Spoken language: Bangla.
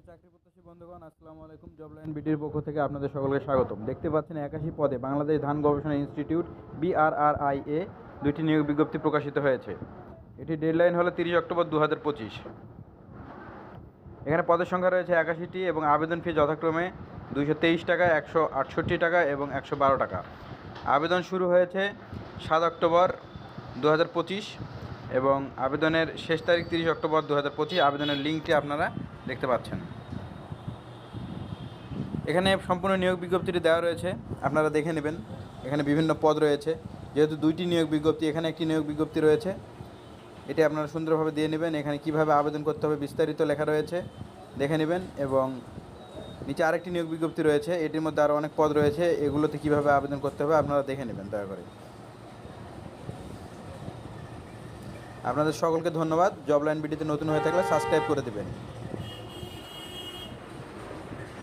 চাকরি প্রত্যাশী বন্ধুগণ, আসসালামু আলাইকুম। জবলাইন বিডির পক্ষ থেকে আপনাদের সকলকে স্বাগতম। দেখতে পাচ্ছেন 81 পদে বাংলাদেশ ধান গবেষণা ইনস্টিটিউট BRRIA দুইটি নিয়োগ বিজ্ঞপ্তি প্রকাশিত হয়েছে। এটি ডেডলাইন হলো 30 অক্টোবর 2025। এখানে পদের সংখ্যা রয়েছে 81টি এবং আবেদন ফি যথাক্রমে 223 টাকা, 168 টাকা এবং 112 টাকা। আবেদন শুরু হয়েছে 7 অক্টোবর 2025 এবং আবেদনের শেষ তারিখ 30 অক্টোবর 2025। আবেদনের লিঙ্কটি আপনারা দেখতে পাচ্ছেন। এখানে সম্পূর্ণ নিয়োগ বিজ্ঞপ্তিটি দেওয়া রয়েছে, আপনারা দেখে নেবেন। এখানে বিভিন্ন পদ রয়েছে, যেহেতু দুইটি নিয়োগ বিজ্ঞপ্তি, এখানে একটি নিয়োগ বিজ্ঞপ্তি রয়েছে, এটি আপনারা সুন্দরভাবে দিয়ে নেবেন। এখানে কিভাবে আবেদন করতে হবে বিস্তারিত লেখা রয়েছে, দেখে নেবেন। এবং নিচে আরেকটি নিয়োগ বিজ্ঞপ্তি রয়েছে, এটির মধ্যে আরও অনেক পদ রয়েছে, এগুলোতে কিভাবে আবেদন করতে হবে আপনারা দেখে নেবেন দয়া করে। আপনাদের সকলকে ধন্যবাদ। জবলাইন বিডিতে নতুন হয়ে থাকলে সাবস্ক্রাইব করে দেবেন।